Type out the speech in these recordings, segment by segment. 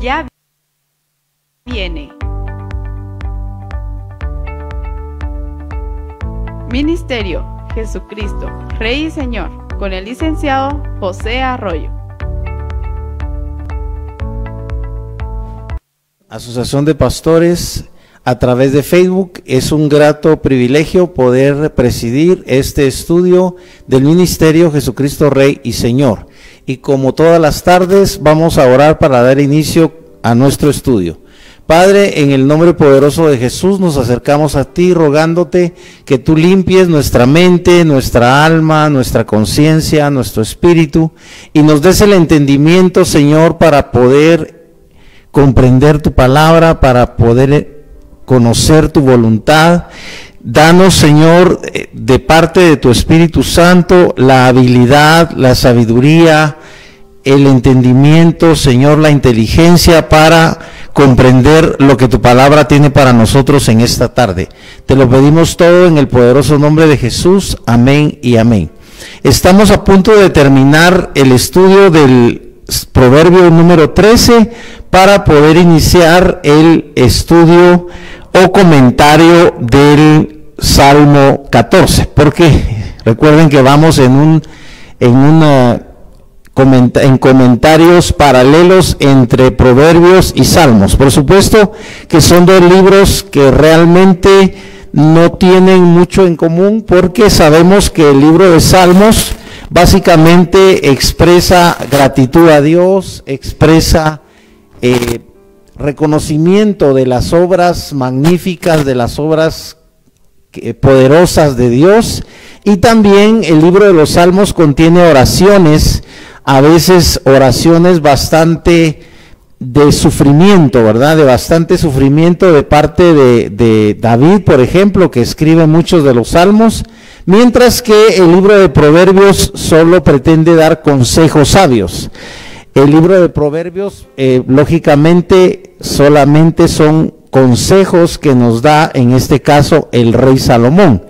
ya viene. Ministerio Jesucristo, Rey y Señor, con el licenciado José Arroyo. Asociación de Pastores a través de Facebook. Es un grato privilegio poder presidir este estudio del Ministerio Jesucristo Rey y Señor. Y como todas las tardes vamos a orar para dar inicio a nuestro estudio. Padre, en el nombre poderoso de Jesús nos acercamos a ti rogándote que tú limpies nuestra mente, nuestra alma, nuestra conciencia, nuestro espíritu y nos des el entendimiento, Señor, para poder comprender tu palabra, para poder conocer tu voluntad. Danos, Señor, de parte de tu Espíritu Santo, la habilidad, la sabiduría, el entendimiento, Señor, la inteligencia para comprender lo que tu palabra tiene para nosotros en esta tarde. Te lo pedimos todo en el poderoso nombre de Jesús. Amén y amén. Estamos a punto de terminar el estudio del Proverbio número 13 para poder iniciar el estudio o comentario del Salmo 14, porque recuerden que vamos en comentarios paralelos entre Proverbios y Salmos. Por supuesto que son dos libros que realmente no tienen mucho en común, porque sabemos que el libro de Salmos básicamente expresa gratitud a Dios, expresa reconocimiento de las obras magníficas, de las obras poderosas de Dios, y también el libro de los Salmos contiene oraciones, a veces oraciones bastante de sufrimiento, ¿verdad? De bastante sufrimiento de parte de David, por ejemplo, que escribe muchos de los Salmos, mientras que el libro de Proverbios solo pretende dar consejos sabios. El libro de Proverbios, lógicamente, solamente son consejos que nos da, en este caso, el rey Salomón.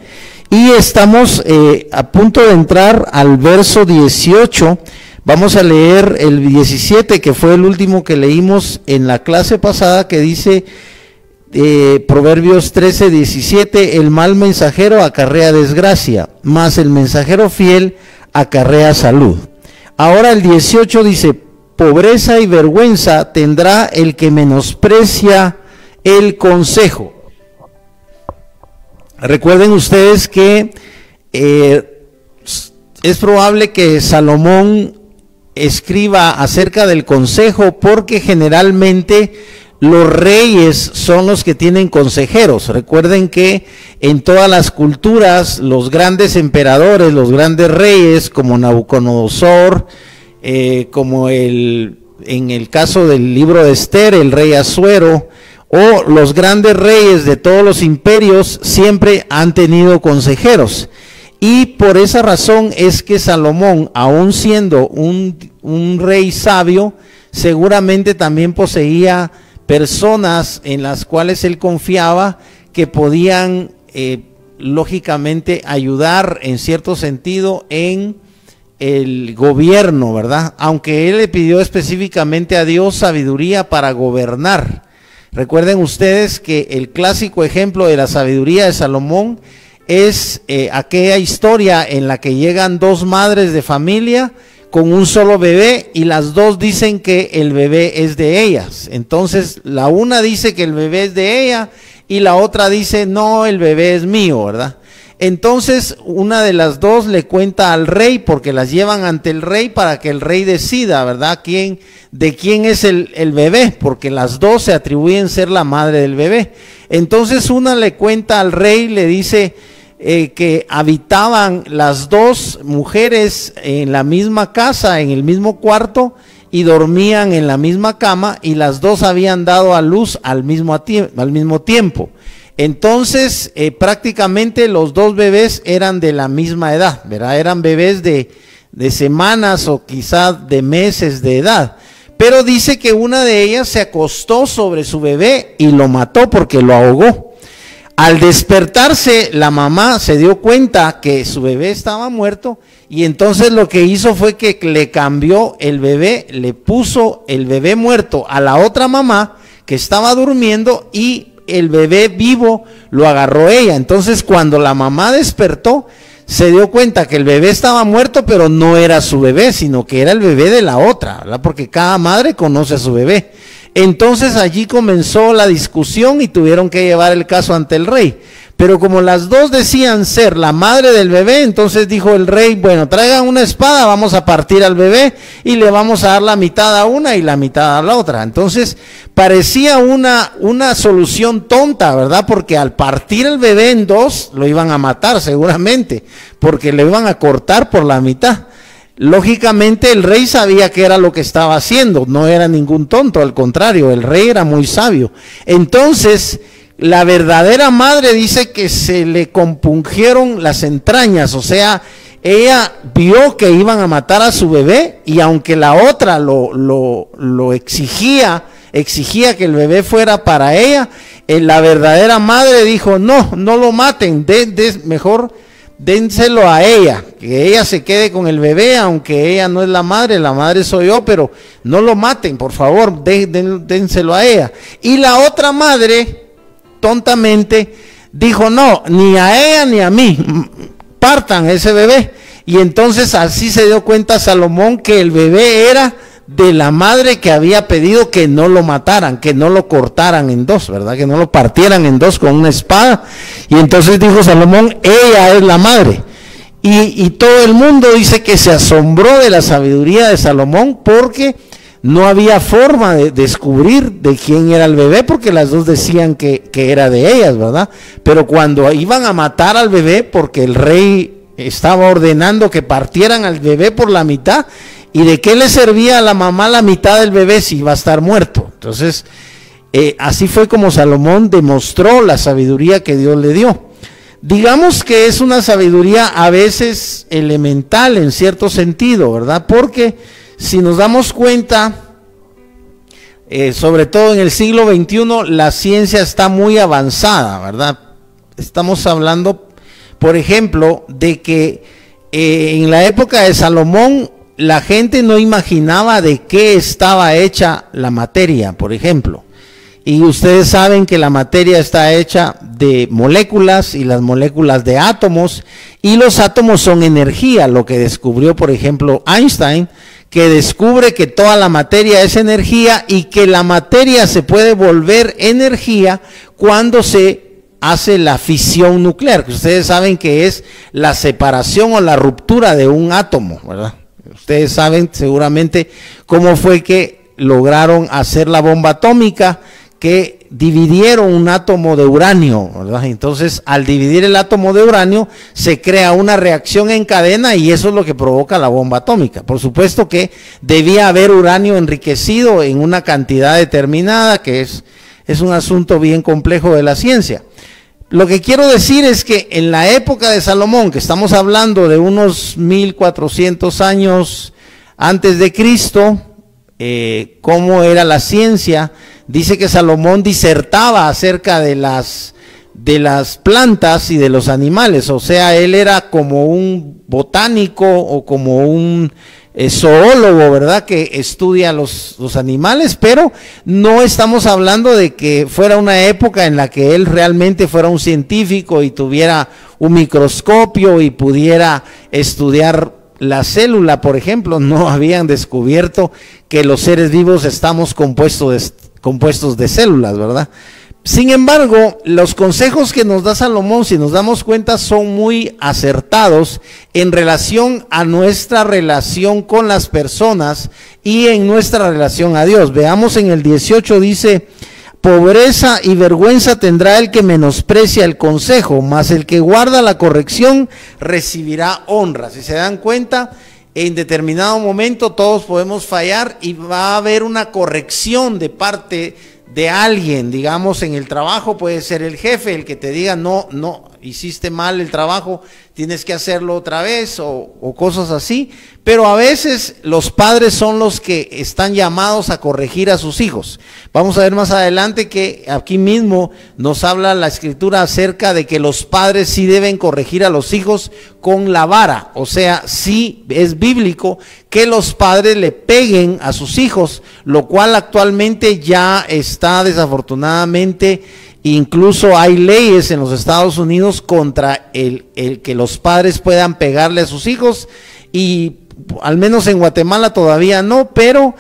Y estamos a punto de entrar al verso 18. Vamos a leer el 17, que fue el último que leímos en la clase pasada, que dice Proverbios 13, 17, el mal mensajero acarrea desgracia, mas el mensajero fiel acarrea salud. Ahora el 18 dice, pobreza y vergüenza tendrá el que menosprecia el consejo. Recuerden ustedes que es probable que Salomón escriba acerca del consejo, porque generalmente los reyes son los que tienen consejeros. Recuerden que en todas las culturas los grandes emperadores, los grandes reyes como Nabucodonosor, como en el caso del libro de Esther, el rey Asuero, o los grandes reyes de todos los imperios, siempre han tenido consejeros. Y por esa razón es que Salomón, aun siendo un rey sabio, seguramente también poseía personas en las cuales él confiaba, que podían lógicamente ayudar en cierto sentido en el gobierno, ¿verdad? Aunque él le pidió específicamente a Dios sabiduría para gobernar. Recuerden ustedes que el clásico ejemplo de la sabiduría de Salomón es aquella historia en la que llegan dos madres de familia con un solo bebé, y las dos dicen que el bebé es de ellas. Entonces la una dice que el bebé es de ella y la otra dice no, el bebé es mío, ¿verdad? Entonces una de las dos le cuenta al rey, porque las llevan ante el rey para que el rey decida, ¿verdad?, de quién es el bebé, porque las dos se atribuyen ser la madre del bebé. Entonces una le cuenta al rey, le dice que habitaban las dos mujeres en la misma casa, en el mismo cuarto, y dormían en la misma cama, y las dos habían dado a luz al mismo tiempo. Entonces prácticamente los dos bebés eran de la misma edad, ¿verdad? Eran bebés de semanas o quizá de meses de edad. Pero dice que una de ellas se acostó sobre su bebé y lo mató porque lo ahogó. Al despertarse, la mamá se dio cuenta que su bebé estaba muerto y entonces lo que hizo fue que le cambió el bebé, le puso el bebé muerto a la otra mamá que estaba durmiendo y el bebé vivo lo agarró ella. Entonces cuando la mamá despertó, se dio cuenta que el bebé estaba muerto, pero no era su bebé, sino que era el bebé de la otra, ¿verdad? Porque cada madre conoce a su bebé. Entonces allí comenzó la discusión y tuvieron que llevar el caso ante el rey. Pero como las dos decían ser la madre del bebé, entonces dijo el rey, bueno, traigan una espada, vamos a partir al bebé y le vamos a dar la mitad a una y la mitad a la otra. Entonces parecía una solución tonta, ¿verdad? Porque al partir el bebé en dos, lo iban a matar seguramente, porque le iban a cortar por la mitad. Lógicamente el rey sabía que era lo que estaba haciendo, no era ningún tonto, al contrario, el rey era muy sabio. Entonces la verdadera madre dice que se le compungieron las entrañas, o sea, ella vio que iban a matar a su bebé y aunque la otra lo exigía que el bebé fuera para ella, la verdadera madre dijo, no lo maten, mejor dénselo a ella, que ella se quede con el bebé, aunque ella no es la madre soy yo, pero no lo maten, por favor, dénselo a ella. Y la otra madre tontamente dijo, no, ni a ella ni a mí, partan ese bebé. Y entonces así se dio cuenta Salomón que el bebé era de la madre que había pedido que no lo mataran, que no lo cortaran en dos, ¿verdad? Que no lo partieran en dos con una espada. Y entonces dijo Salomón, ella es la madre. Y todo el mundo dice que se asombró de la sabiduría de Salomón porque no había forma de descubrir de quién era el bebé, porque las dos decían que era de ellas, ¿verdad? Pero cuando iban a matar al bebé, porque el rey estaba ordenando que partieran al bebé por la mitad, ¿y de qué le servía a la mamá la mitad del bebé si iba a estar muerto? Entonces, así fue como Salomón demostró la sabiduría que Dios le dio. Digamos que es una sabiduría a veces elemental en cierto sentido, ¿verdad? Porque si nos damos cuenta, sobre todo en el siglo XXI, la ciencia está muy avanzada, ¿verdad? Estamos hablando, por ejemplo, de que en la época de Salomón, la gente no imaginaba de qué estaba hecha la materia, por ejemplo. Y ustedes saben que la materia está hecha de moléculas y las moléculas de átomos, y los átomos son energía, lo que descubrió, por ejemplo, Einstein, que descubre que toda la materia es energía y que la materia se puede volver energía cuando se hace la fisión nuclear, que ustedes saben que es la separación o la ruptura de un átomo, ¿verdad? Ustedes saben seguramente cómo fue que lograron hacer la bomba atómica, que dividieron un átomo de uranio, ¿verdad? Entonces, al dividir el átomo de uranio, se crea una reacción en cadena y eso es lo que provoca la bomba atómica. Por supuesto que debía haber uranio enriquecido en una cantidad determinada, que es un asunto bien complejo de la ciencia. Lo que quiero decir es que en la época de Salomón, que estamos hablando de unos 1400 años antes de Cristo, cómo era la ciencia. Dice que Salomón disertaba acerca de las plantas y de los animales, o sea, él era como un botánico o como un zoólogo, ¿verdad? Que estudia los animales, pero no estamos hablando de que fuera una época en la que él realmente fuera un científico y tuviera un microscopio y pudiera estudiar la célula, por ejemplo. No habían descubierto que los seres vivos estamos compuestos de células, ¿verdad? Sin embargo, los consejos que nos da Salomón, si nos damos cuenta, son muy acertados en relación a nuestra relación con las personas y en nuestra relación a Dios. Veamos en el 18, dice: pobreza y vergüenza tendrá el que menosprecia el consejo, mas el que guarda la corrección recibirá honra. Si se dan cuenta, en determinado momento todos podemos fallar y va a haber una corrección de parte de alguien. Digamos, en el trabajo puede ser el jefe el que te diga: no, hiciste mal el trabajo, tienes que hacerlo otra vez o cosas así, pero a veces los padres son los que están llamados a corregir a sus hijos. Vamos a ver más adelante que aquí mismo nos habla la Escritura acerca de que los padres sí deben corregir a los hijos con la vara, o sea, sí es bíblico que los padres le peguen a sus hijos, lo cual actualmente ya está desafortunadamente. Incluso hay leyes en los Estados Unidos contra el que los padres puedan pegarle a sus hijos, y al menos en Guatemala todavía no, pero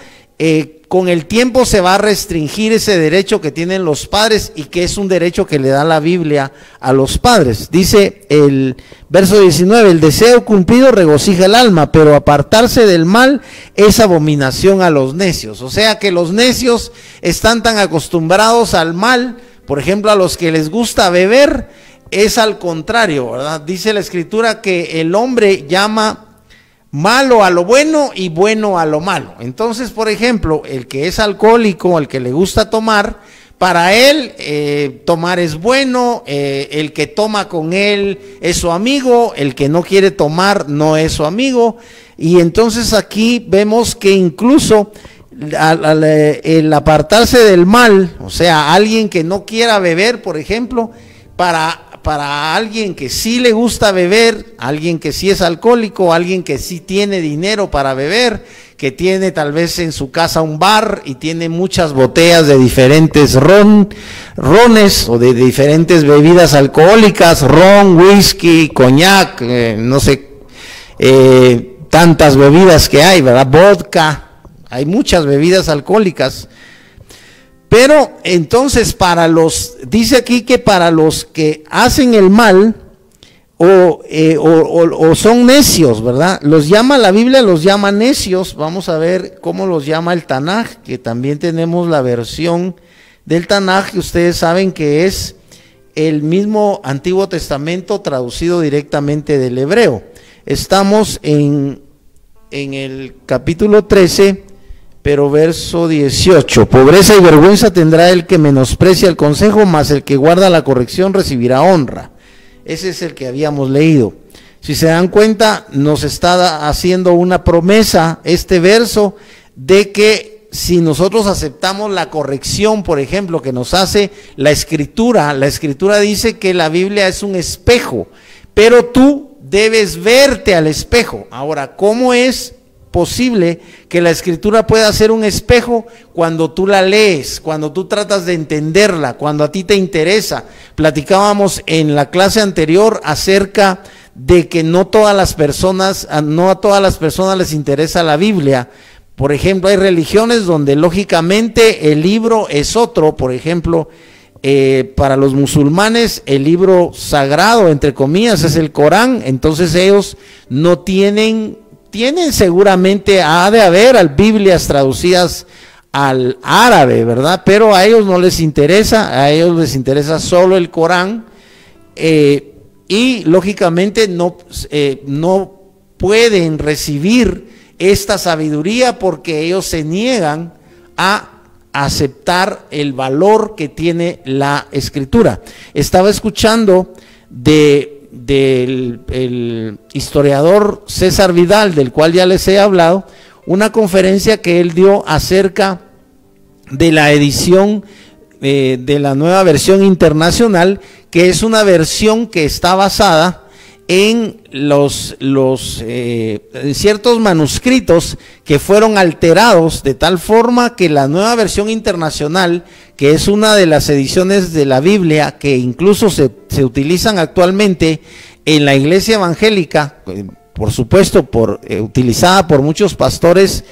con el tiempo se va a restringir ese derecho que tienen los padres, y que es un derecho que le da la Biblia a los padres. Dice el verso 19, el deseo cumplido regocija el alma, pero apartarse del mal es abominación a los necios. O sea que los necios están tan acostumbrados al mal. Por ejemplo, a los que les gusta beber, es al contrario, ¿verdad? Dice la Escritura que el hombre llama malo a lo bueno y bueno a lo malo. Entonces, por ejemplo, el que es alcohólico, el que le gusta tomar, para él tomar es bueno, el que toma con él es su amigo, el que no quiere tomar no es su amigo. Y entonces aquí vemos que incluso el apartarse del mal, o sea, alguien que no quiera beber, por ejemplo, para alguien que sí le gusta beber, alguien que sí es alcohólico, alguien que sí tiene dinero para beber, que tiene tal vez en su casa un bar y tiene muchas botellas de diferentes rones o de diferentes bebidas alcohólicas, ron, whisky, coñac, no sé, tantas bebidas que hay, ¿verdad? Vodka. Hay muchas bebidas alcohólicas, pero entonces dice aquí que para los que hacen el mal o son necios, ¿verdad? La Biblia los llama necios. Vamos a ver cómo los llama el Tanaj, que también tenemos la versión del Tanaj, que ustedes saben que es el mismo Antiguo Testamento traducido directamente del hebreo. Estamos en el capítulo 13, pero verso 18, pobreza y vergüenza tendrá el que menosprecia el consejo, mas el que guarda la corrección recibirá honra. Ese es el que habíamos leído. Si se dan cuenta, nos está haciendo una promesa este verso de que si nosotros aceptamos la corrección, por ejemplo, que nos hace la Escritura dice que la Biblia es un espejo, pero tú debes verte al espejo. Ahora, ¿cómo es posible que la Escritura pueda ser un espejo? Cuando tú la lees, cuando tú tratas de entenderla, cuando a ti te interesa. Platicábamos en la clase anterior acerca de que no a todas las personas les interesa la Biblia. Por ejemplo, hay religiones donde lógicamente el libro es otro. Por ejemplo, para los musulmanes el libro sagrado, entre comillas, es el Corán. Entonces ellos no tienen seguramente, ha de haber Biblias traducidas al árabe, ¿verdad? Pero a ellos no les interesa, a ellos les interesa solo el Corán, y lógicamente no pueden recibir esta sabiduría porque ellos se niegan a aceptar el valor que tiene la Escritura. Estaba escuchando del historiador César Vidal, del cual ya les he hablado, una conferencia que él dio acerca de la edición de la nueva versión internacional, que es una versión que está basada en ciertos manuscritos que fueron alterados de tal forma que la nueva versión internacional, que es una de las ediciones de la Biblia que incluso se utilizan actualmente en la iglesia evangélica, por supuesto utilizada por muchos pastores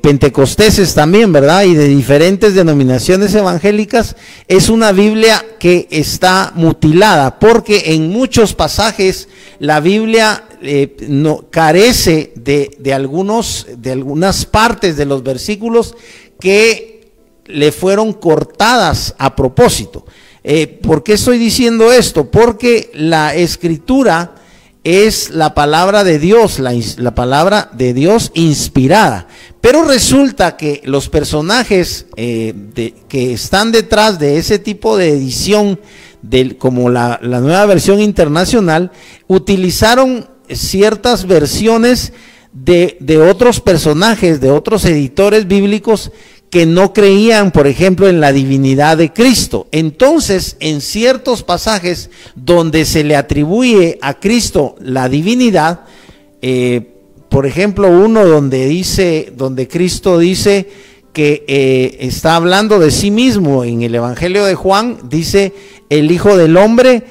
pentecosteses también, ¿verdad? Y de diferentes denominaciones evangélicas, es una Biblia que está mutilada, porque en muchos pasajes la Biblia no carece de algunas partes de los versículos que le fueron cortadas a propósito. ¿Por qué estoy diciendo esto? Porque la Escritura es la palabra de Dios, la palabra de Dios inspirada. Pero resulta que los personajes que están detrás de ese tipo de edición como la Nueva Versión Internacional, utilizaron ciertas versiones de otros personajes, de otros editores bíblicos que no creían, por ejemplo, en la divinidad de Cristo. Entonces, en ciertos pasajes donde se le atribuye a Cristo la divinidad, por ejemplo, uno donde Cristo dice que está hablando de sí mismo en el Evangelio de Juan, dice el Hijo del Hombre,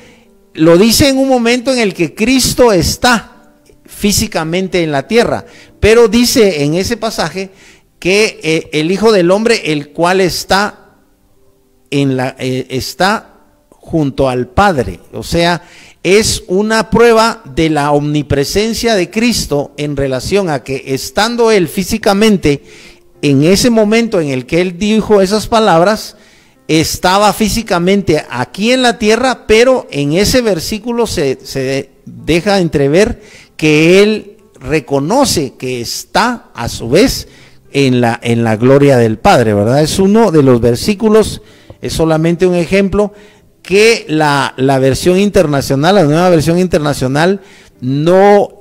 lo dice en un momento en el que Cristo está físicamente en la tierra, pero dice en ese pasaje que el Hijo del Hombre, el cual está junto al Padre, o sea, es una prueba de la omnipresencia de Cristo en relación a que estando Él físicamente, en ese momento en el que Él dijo esas palabras, estaba físicamente aquí en la tierra, pero en ese versículo se deja entrever que Él reconoce que está a su vez en la gloria del Padre, ¿verdad? Es uno de los versículos, es solamente un ejemplo, que la versión internacional, la Nueva Versión Internacional, no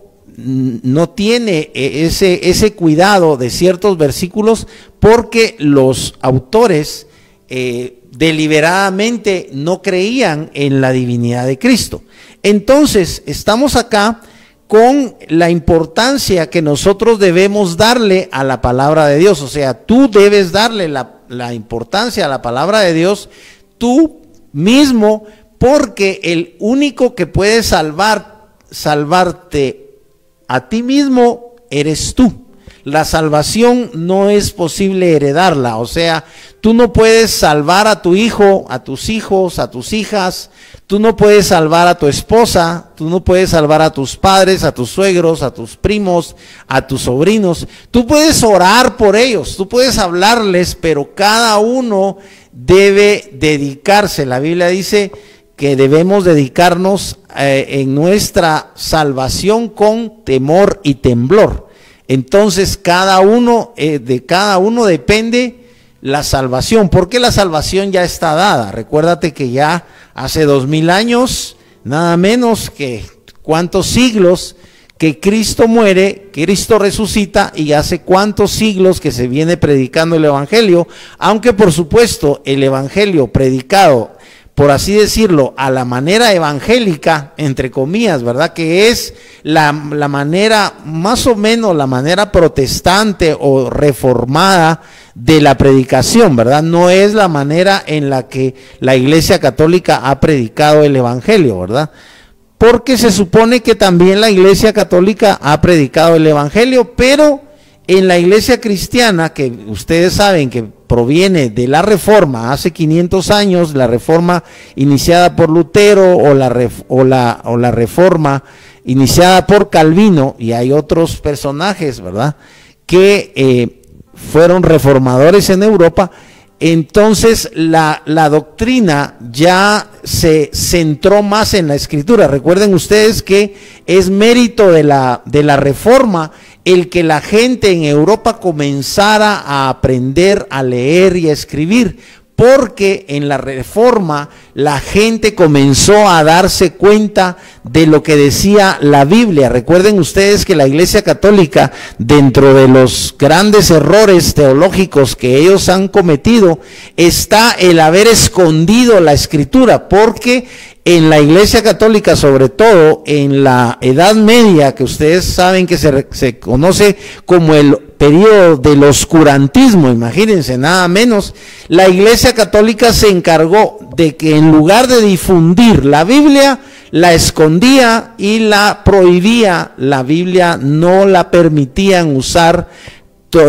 tiene ese cuidado de ciertos versículos, porque los autores deliberadamente no creían en la divinidad de Cristo. Entonces, estamos acá con la importancia que nosotros debemos darle a la palabra de Dios. O sea, tú debes darle la importancia a la palabra de Dios tú mismo, porque el único que puede salvarte a ti mismo eres tú. La salvación no es posible heredarla, o sea, tú no puedes salvar a tu hijo, a tus hijos, a tus hijas, tú no puedes salvar a tu esposa, tú no puedes salvar a tus padres, a tus suegros, a tus primos, a tus sobrinos. Tú puedes orar por ellos, tú puedes hablarles, pero cada uno debe dedicarse. La Biblia dice que debemos dedicarnos en nuestra salvación con temor y temblor. Entonces de cada uno depende la salvación, porque la salvación ya está dada. Recuérdate que ya hace 2000 años, nada menos que cuántos siglos que Cristo muere, Cristo resucita, y hace cuántos siglos que se viene predicando el Evangelio, aunque por supuesto el Evangelio predicado, por así decirlo, a la manera evangélica, entre comillas, ¿verdad? Que es la manera, más o menos la manera protestante o reformada de la predicación, ¿verdad? No es la manera en la que la Iglesia Católica ha predicado el Evangelio, ¿verdad? Porque se supone que también la Iglesia Católica ha predicado el Evangelio, pero en la Iglesia cristiana, que ustedes saben que proviene de la Reforma, hace 500 años, la Reforma iniciada por Lutero o la Reforma iniciada por Calvino, y hay otros personajes, ¿verdad?, que fueron reformadores en Europa. Entonces la doctrina ya se centró más en la Escritura. Recuerden ustedes que es mérito de la Reforma el que la gente en Europa comenzara a aprender a leer y a escribir, porque en la Reforma la gente comenzó a darse cuenta de lo que decía la Biblia. Recuerden ustedes que la Iglesia Católica, dentro de los grandes errores teológicos que ellos han cometido, está el haber escondido la Escritura, porque en la Iglesia Católica, sobre todo en la Edad Media, que ustedes saben que se conoce como el periodo del oscurantismo, imagínense, nada menos, la Iglesia Católica se encargó de que en lugar de difundir la Biblia, la escondía y la prohibía. La Biblia no la permitían usar,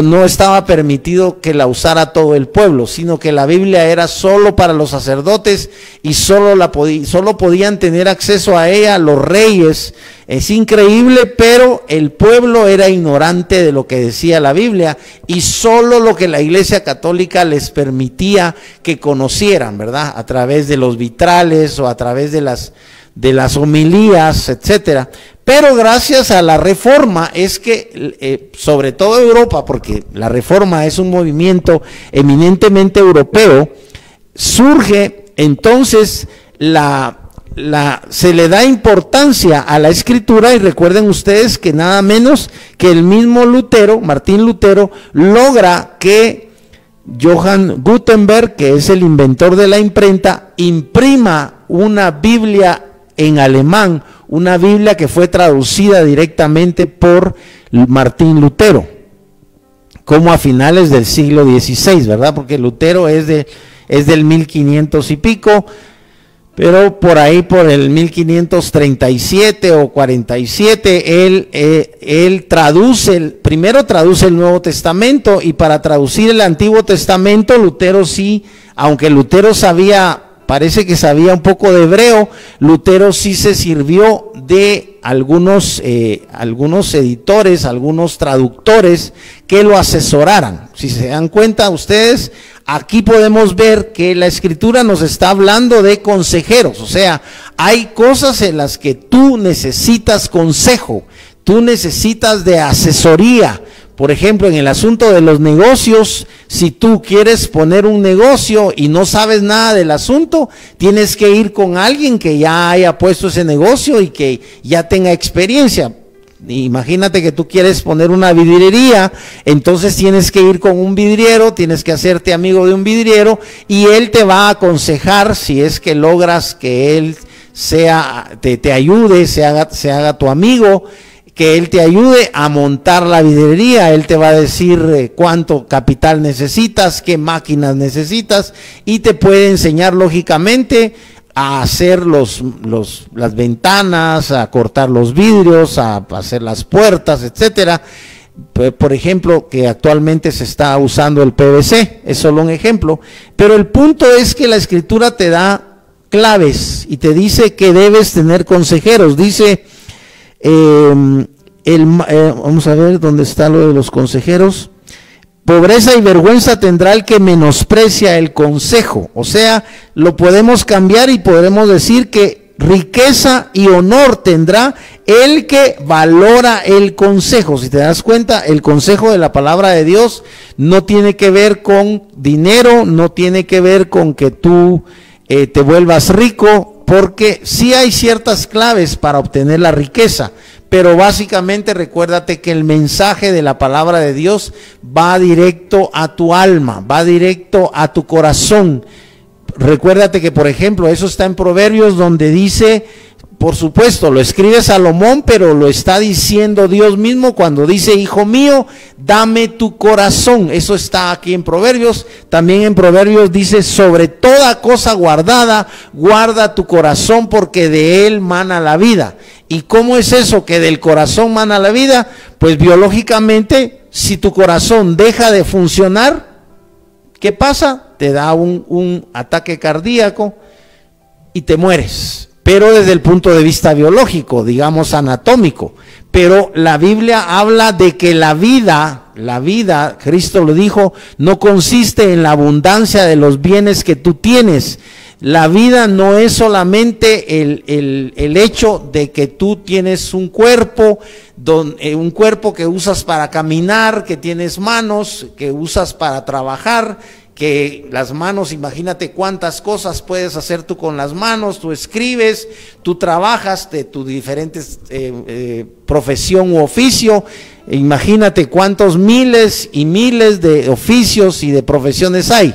no estaba permitido que la usara todo el pueblo, sino que la Biblia era solo para los sacerdotes y solo podían tener acceso a ella los reyes. Es increíble, pero el pueblo era ignorante de lo que decía la Biblia, y solo lo que la Iglesia Católica les permitía que conocieran, ¿verdad?, a través de los vitrales o a través de las homilías, etcétera. Pero gracias a la Reforma es que, sobre todo Europa, porque la Reforma es un movimiento eminentemente europeo, surge entonces se le da importancia a la escritura, y recuerden ustedes que nada menos que el mismo Lutero, Martín Lutero, logra que Johann Gutenberg, que es el inventor de la imprenta, imprima una Biblia en alemán, una Biblia que fue traducida directamente por Martín Lutero, como a finales del siglo XVI, ¿verdad? Porque Lutero es del 1500 y pico, pero por ahí, por el 1537 o 47, él primero traduce el Nuevo Testamento, y para traducir el Antiguo Testamento, Lutero sí, aunque Lutero parece que sabía un poco de hebreo, Lutero sí se sirvió de algunos editores, algunos traductores que lo asesoraran. Si se dan cuenta ustedes, aquí podemos ver que la escritura nos está hablando de consejeros, o sea, hay cosas en las que tú necesitas consejo, tú necesitas de asesoría. Por ejemplo, en el asunto de los negocios, si tú quieres poner un negocio y no sabes nada del asunto, tienes que ir con alguien que ya haya puesto ese negocio y que ya tenga experiencia. Imagínate que tú quieres poner una vidriería, entonces tienes que ir con un vidriero, tienes que hacerte amigo de un vidriero, y él te va a aconsejar si es que logras que él te ayude, se haga tu amigo, que él te ayude a montar la vidriería. Él te va a decir cuánto capital necesitas, qué máquinas necesitas, y te puede enseñar lógicamente a hacer las ventanas, a cortar los vidrios, a hacer las puertas, etcétera. Por ejemplo, que actualmente se está usando el PVC, es solo un ejemplo, pero el punto es que la escritura te da claves y te dice que debes tener consejeros. Dice, vamos a ver dónde está lo de los consejeros. Pobreza y vergüenza tendrá el que menosprecia el consejo. O sea, lo podemos cambiar y podremos decir que riqueza y honor tendrá el que valora el consejo. Si te das cuenta, el consejo de la palabra de Dios no tiene que ver con dinero, no tiene que ver con que tú te vuelvas rico, porque sí hay ciertas claves para obtener la riqueza. Pero básicamente recuérdate que el mensaje de la palabra de Dios va directo a tu alma, va directo a tu corazón. Recuérdate que, por ejemplo, eso está en Proverbios, donde dice, por supuesto, lo escribe Salomón, pero lo está diciendo Dios mismo cuando dice, hijo mío, dame tu corazón. Eso está aquí en Proverbios. También en Proverbios dice, sobre toda cosa guardada, guarda tu corazón, porque de él mana la vida. ¿Y cómo es eso que del corazón mana la vida? Pues biológicamente, si tu corazón deja de funcionar, ¿qué pasa? Te da un ataque cardíaco y te mueres. Pero desde el punto de vista biológico, digamos anatómico. Pero la Biblia habla de que la vida, Cristo lo dijo, no consiste en la abundancia de los bienes que tú tienes. La vida no es solamente el hecho de que tú tienes un cuerpo que usas para caminar, que tienes manos, que usas para trabajar, que las manos, imagínate cuántas cosas puedes hacer tú con las manos. Tú escribes, tú trabajas de tu diferentes profesión u oficio. Imagínate cuántos miles y miles de oficios y de profesiones hay.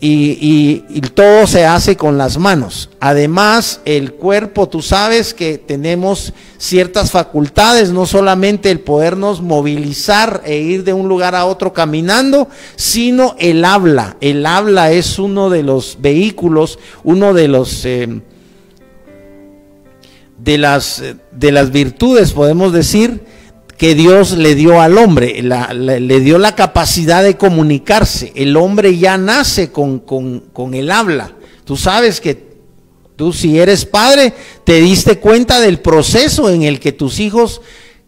Y todo se hace con las manos. Además, el cuerpo, tú sabes que tenemos ciertas facultades, no solamente el podernos movilizar e ir de un lugar a otro caminando, sino el habla. El habla es uno de los vehículos, uno de los de las virtudes, podemos decir, que Dios le dio al hombre. Le dio la capacidad de comunicarse. El hombre ya nace con el habla. Tú sabes que tú, si eres padre, te diste cuenta del proceso en el que tus hijos,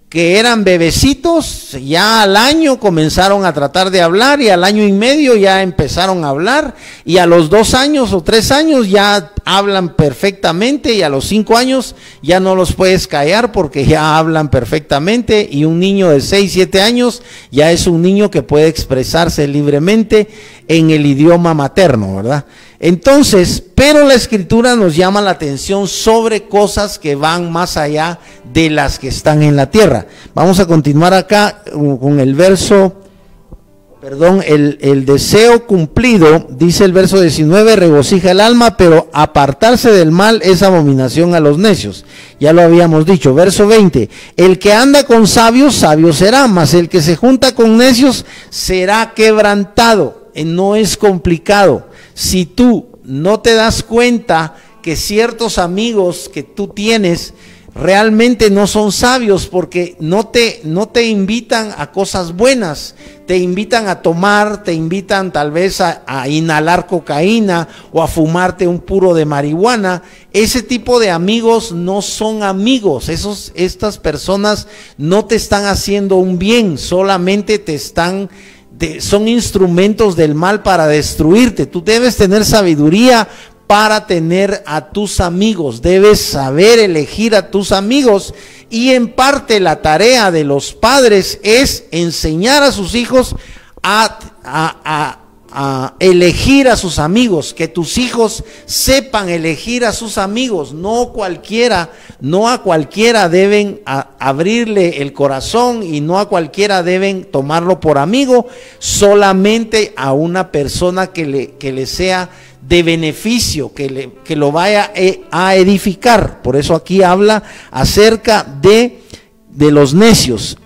que eran bebecitos, ya al año comenzaron a tratar de hablar, y al año y medio ya empezaron a hablar, y a los 2 años o 3 años ya hablan perfectamente, y a los 5 años ya no los puedes callar porque ya hablan perfectamente, y un niño de 6, 7 años ya es un niño que puede expresarse libremente en el idioma materno, ¿verdad? Entonces, pero la Escritura nos llama la atención sobre cosas que van más allá de las que están en la tierra. Vamos a continuar acá con el verso, el deseo cumplido, dice el verso 19, regocija el alma, pero apartarse del mal es abominación a los necios. Ya lo habíamos dicho. Verso 20, el que anda con sabios, sabio será, mas el que se junta con necios será quebrantado. No es complicado. Si tú no te das cuenta que ciertos amigos que tú tienes realmente no son sabios, porque no te invitan a cosas buenas, te invitan a tomar, te invitan tal vez a inhalar cocaína o a fumarte un puro de marihuana. Ese tipo de amigos no son amigos. Estas personas no te están haciendo un bien, solamente son instrumentos del mal para destruirte. Tú debes tener sabiduría para tener a tus amigos, debes saber elegir a tus amigos, y en parte la tarea de los padres es enseñar a sus hijos a elegir a sus amigos, que tus hijos sepan elegir a sus amigos. No a cualquiera deben abrirle el corazón, y no a cualquiera deben tomarlo por amigo, solamente a una persona que le sea de beneficio, que lo vaya a edificar. Por eso aquí habla acerca de los necios.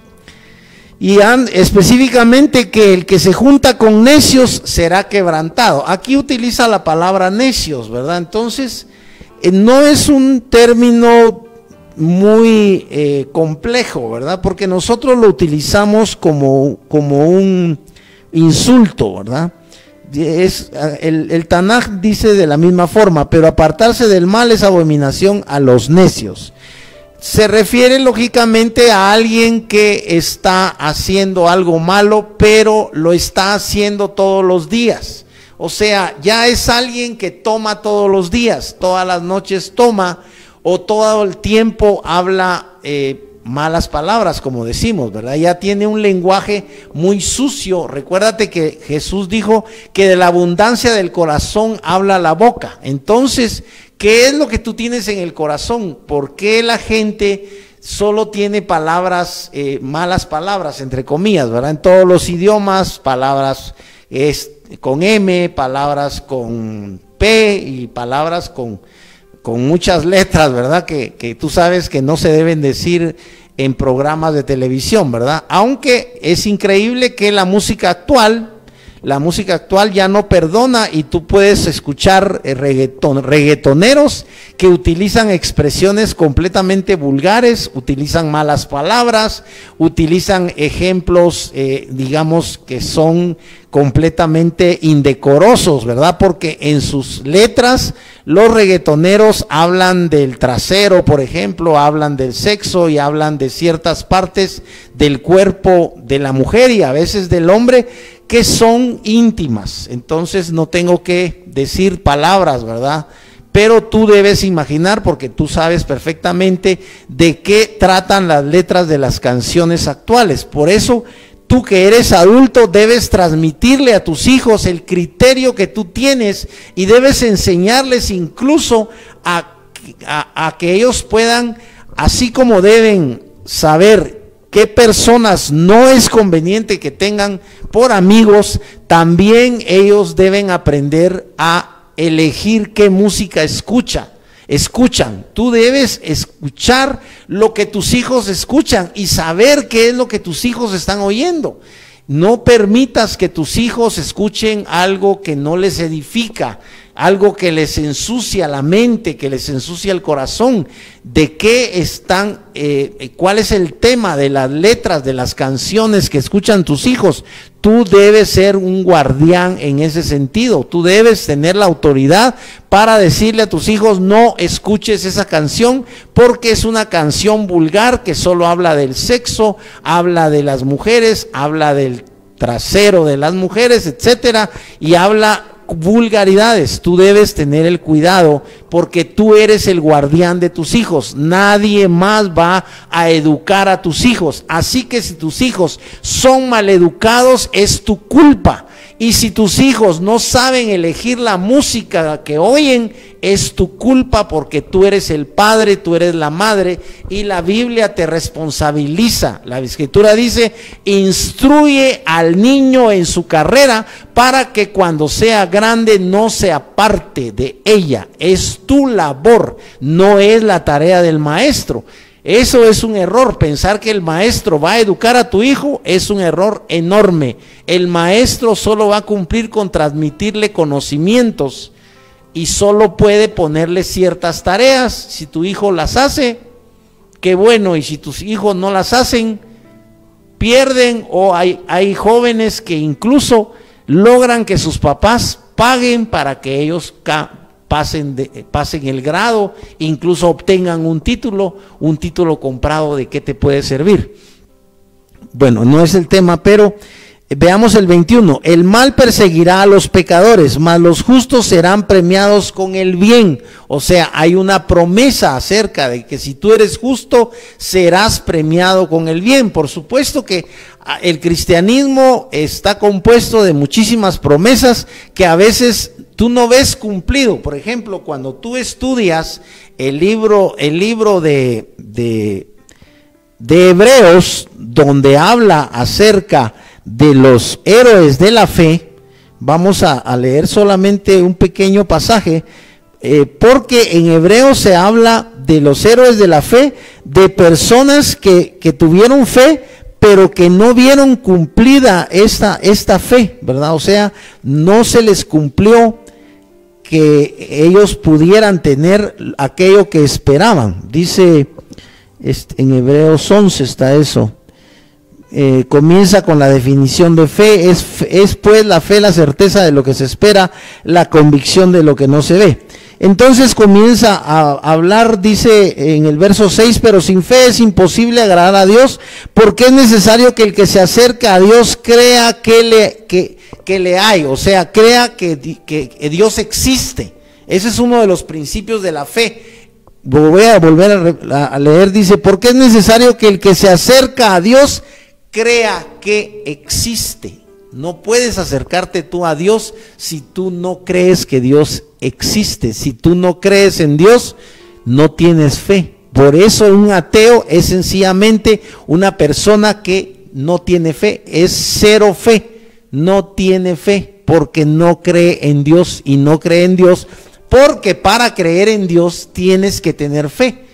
Y específicamente que el que se junta con necios será quebrantado. Aquí utiliza la palabra necios, ¿verdad? Entonces, no es un término muy complejo, ¿verdad? Porque nosotros lo utilizamos como un insulto, ¿verdad? El Tanaj dice de la misma forma, pero apartarse del mal es abominación a los necios. Se refiere lógicamente a alguien que está haciendo algo malo, pero lo está haciendo todos los días. O sea, ya es alguien que toma todos los días, todas las noches toma, o todo el tiempo habla malas palabras, como decimos, ¿verdad? Ya tiene un lenguaje muy sucio. Recuérdate que Jesús dijo que de la abundancia del corazón habla la boca. Entonces, ¿qué es lo que tú tienes en el corazón? ¿Por qué la gente solo tiene palabras, malas palabras, entre comillas, ¿verdad? En todos los idiomas, palabras con M, palabras con P y palabras con muchas letras, ¿verdad? Que tú sabes que no se deben decir en programas de televisión, ¿verdad? Aunque es increíble que la música actual ya no perdona, y tú puedes escuchar reggaetoneros que utilizan expresiones completamente vulgares, utilizan malas palabras, utilizan ejemplos, digamos, que son completamente indecorosos, ¿verdad? Porque en sus letras los reggaetoneros hablan del trasero, por ejemplo, hablan del sexo y hablan de ciertas partes del cuerpo de la mujer y a veces del hombre que son íntimas. Entonces no tengo que decir palabras, ¿verdad? Pero tú debes imaginar, porque tú sabes perfectamente de qué tratan las letras de las canciones actuales. Por eso tú, que eres adulto, debes transmitirle a tus hijos el criterio que tú tienes, y debes enseñarles incluso a que ellos puedan, así como deben saber qué personas no es conveniente que tengan por amigos, también ellos deben aprender a elegir qué música escuchan. Tú debes escuchar lo que tus hijos escuchan y saber qué es lo que tus hijos están oyendo. No permitas que tus hijos escuchen algo que no les edifica, algo que les ensucia la mente, que les ensucia el corazón. ¿De qué están? ¿Cuál es el tema de las letras de las canciones que escuchan tus hijos? Tú debes ser un guardián en ese sentido. Tú debes tener la autoridad para decirle a tus hijos: no escuches esa canción porque es una canción vulgar que solo habla del sexo, habla de las mujeres, habla del trasero de las mujeres, etcétera, y habla vulgaridades. Tú debes tener el cuidado, porque tú eres el guardián de tus hijos. Nadie más va a educar a tus hijos. Así que si tus hijos son maleducados, es tu culpa. Y si tus hijos no saben elegir la música que oyen, es tu culpa, porque tú eres el padre, tú eres la madre, y la Biblia te responsabiliza. La Escritura dice: instruye al niño en su carrera para que cuando sea grande no se aparte de ella. Es tu labor, no es la tarea del maestro. Eso es un error. Pensar que el maestro va a educar a tu hijo es un error enorme. El maestro solo va a cumplir con transmitirle conocimientos y solo puede ponerle ciertas tareas. Si tu hijo las hace, qué bueno, y si tus hijos no las hacen, pierden. O hay jóvenes que incluso logran que sus papás paguen para que ellos pasen el grado, incluso obtengan un título comprado. ¿De qué te puede servir? Bueno, no es el tema, pero veamos el 21. El mal perseguirá a los pecadores, mas los justos serán premiados con el bien. O sea, hay una promesa acerca de que si tú eres justo, serás premiado con el bien. Por supuesto que el cristianismo está compuesto de muchísimas promesas que a veces tú no ves cumplido. Por ejemplo, cuando tú estudias el libro de Hebreos, donde habla acerca de los héroes de la fe, vamos a leer solamente un pequeño pasaje, porque en Hebreos se habla de los héroes de la fe, de personas que tuvieron fe, pero que no vieron cumplida esta fe, ¿verdad? O sea, no se les cumplió que ellos pudieran tener aquello que esperaban. Dice en Hebreos 11 está eso. Comienza con la definición de fe. Es pues la fe la certeza de lo que se espera, la convicción de lo que no se ve. Entonces comienza a hablar, dice en el verso 6, pero sin fe es imposible agradar a Dios, porque es necesario que el que se acerca a Dios crea que le hay, o sea, crea que Dios existe. Ese es uno de los principios de la fe. Voy a volver a leer, dice, porque es necesario que el que se acerca a Dios crea que existe. No puedes acercarte tú a Dios si tú no crees que Dios existe. Si tú no crees en Dios, no tienes fe. Por eso un ateo es sencillamente una persona que no tiene fe, es cero fe, no tiene fe porque no cree en Dios, y no cree en Dios porque para creer en Dios tienes que tener fe.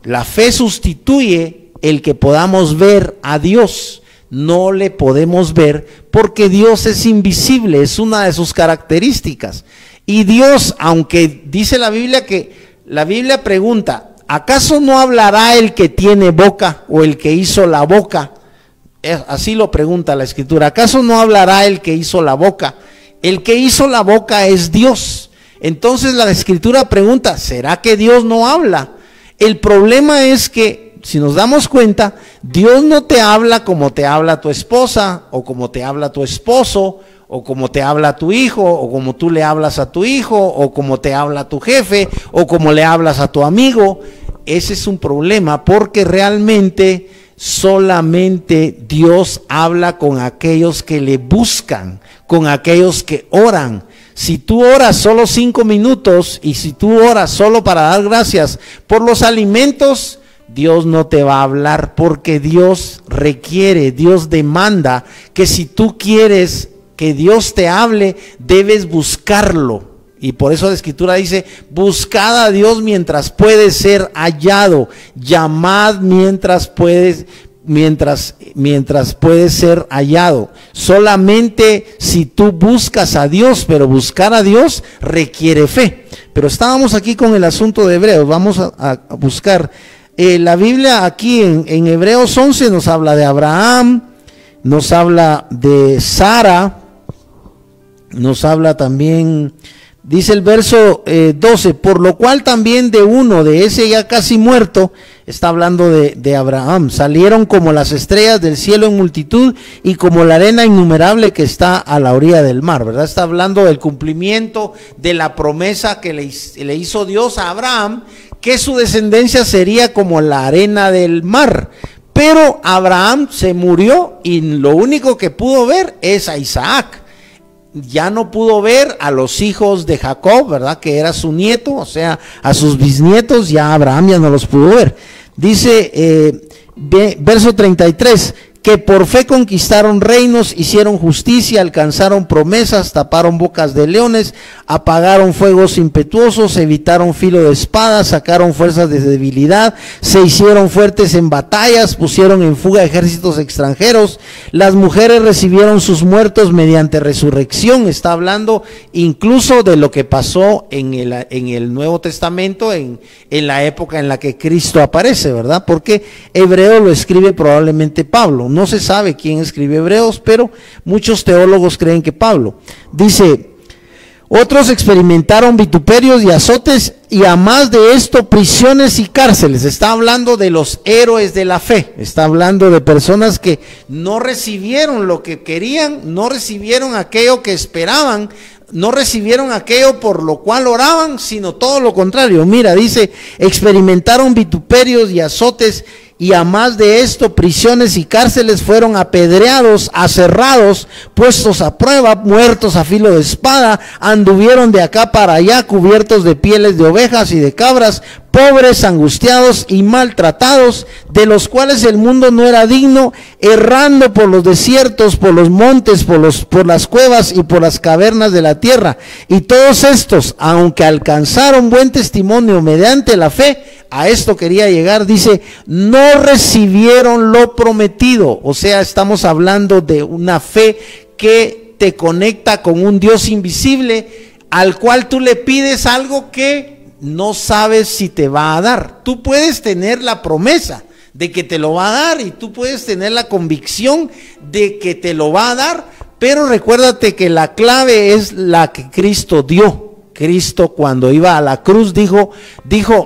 La fe sustituye el que podamos ver a Dios. No le podemos ver porque Dios es invisible, es una de sus características. Y Dios, aunque dice la Biblia que la Biblia pregunta, ¿acaso no hablará el que tiene boca o el que hizo la boca? Así lo pregunta la Escritura. ¿Acaso no hablará el que hizo la boca? El que hizo la boca es Dios. Entonces la Escritura pregunta, ¿será que Dios no habla? El problema es que, si nos damos cuenta, Dios no te habla como te habla tu esposa, o como te habla tu esposo, o como te habla tu hijo, o como tú le hablas a tu hijo, o como te habla tu jefe, o como le hablas a tu amigo. Ese es un problema, porque realmente solamente Dios habla con aquellos que le buscan, con aquellos que oran. Si tú oras solo 5 minutos, y si tú oras solo para dar gracias por los alimentos, Dios no te va a hablar, porque Dios requiere, Dios demanda que si tú quieres que Dios te hable, debes buscarlo. Y por eso la Escritura dice, buscad a Dios mientras puede ser hallado, llamad mientras puede ser hallado. Solamente si tú buscas a Dios, pero buscar a Dios requiere fe. Pero estábamos aquí con el asunto de Hebreos, vamos a buscar. La Biblia aquí en Hebreos 11 nos habla de Abraham, nos habla de Sara, nos habla también, dice el verso 12, por lo cual también de uno, de ese ya casi muerto, está hablando de Abraham, salieron como las estrellas del cielo en multitud y como la arena innumerable que está a la orilla del mar, ¿verdad? Está hablando del cumplimiento de la promesa que le hizo Dios a Abraham, que su descendencia sería como la arena del mar. Pero Abraham se murió y lo único que pudo ver es a Isaac. ya no pudo ver a los hijos de Jacob, ¿verdad? Que era su nieto, o sea, a sus bisnietos, ya Abraham ya no los pudo ver. Dice, verso 33, que por fe conquistaron reinos, hicieron justicia, alcanzaron promesas, taparon bocas de leones, apagaron fuegos impetuosos, evitaron filo de espada, sacaron fuerzas de debilidad, se hicieron fuertes en batallas, pusieron en fuga ejércitos extranjeros, las mujeres recibieron sus muertos mediante resurrección. Está hablando incluso de lo que pasó en el Nuevo Testamento, en la época en la que Cristo aparece, ¿verdad? Porque Hebreo lo escribe probablemente Pablo. No se sabe quién escribe Hebreos, pero muchos teólogos creen que Pablo. Dice, otros experimentaron vituperios y azotes, y a más de esto, prisiones y cárceles. Está hablando de los héroes de la fe. Está hablando de personas que no recibieron lo que querían, no recibieron aquello que esperaban, no recibieron aquello por lo cual oraban, sino todo lo contrario. Mira, dice, experimentaron vituperios y azotes, y a más de esto, prisiones y cárceles, fueron apedreados, aserrados, puestos a prueba, muertos a filo de espada, anduvieron de acá para allá, cubiertos de pieles de ovejas y de cabras, pobres, angustiados y maltratados, de los cuales el mundo no era digno, errando por los desiertos, por los montes, por las cuevas y por las cavernas de la tierra. Y todos estos, aunque alcanzaron buen testimonio mediante la fe, a esto quería llegar, dice, no recibieron lo prometido. O sea, estamos hablando de una fe que te conecta con un Dios invisible, al cual tú le pides algo que no sabes si te va a dar. Tú puedes tener la promesa de que te lo va a dar, y tú puedes tener la convicción de que te lo va a dar, pero recuérdate que la clave es la que Cristo dio. Cristo, cuando iba a la cruz, dijo,